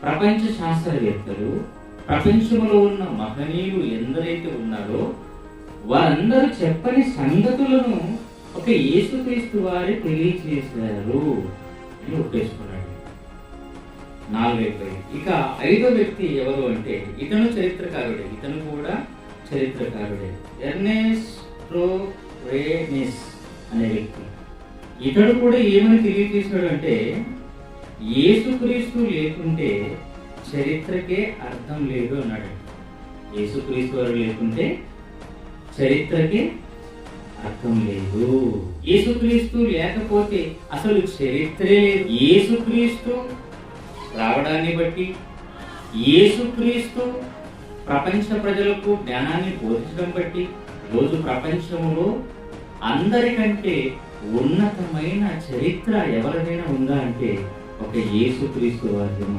ప్రపంచ శాస్త్రవేత్తలు, ప్రపంచంలో ఉన్న మహనీయులు ఎందరైతే ఉన్నారో వారందరూ చెప్పని సంగతులను ఒక యేసుక్రీస్తు వారే తెలియజేశారు అని ఒప్పేసుకున్నాడు. 4 ఇక 5వ వ్యక్తి ఎవరు అంటే ఇతను చరిత్రకారుడే. ఇతను కూడా చరిత్రకారుడే. ఎర్నెస్టో రెనెస్ అనే వ్యక్తి. ఇతడు కూడా ఏమని తెలియజేశాడు అంటే యేసుక్రీస్తు లేకుంటే చరిత్రకే అర్థం లేదు అన్నాడు. యేసుక్రీస్తు వారు లేకుంటే చరిత్రకే అర్థం లేదు. యేసుక్రీస్తు లేకపోతే అసలు చరిత్రే లేదు. యేసుక్రీస్తు రావడాన్ని బట్టి, యేసుక్రీస్తు ప్రపంచ ప్రజలకు జ్ఞానాన్ని బోధించడం బట్టి రోజు ప్రపంచంలో అందరికంటే ఉన్నతమైన చరిత్ర ఎవరిదైనా ఉందా అంటే ఒక యేసుక్రీస్తు వారిది.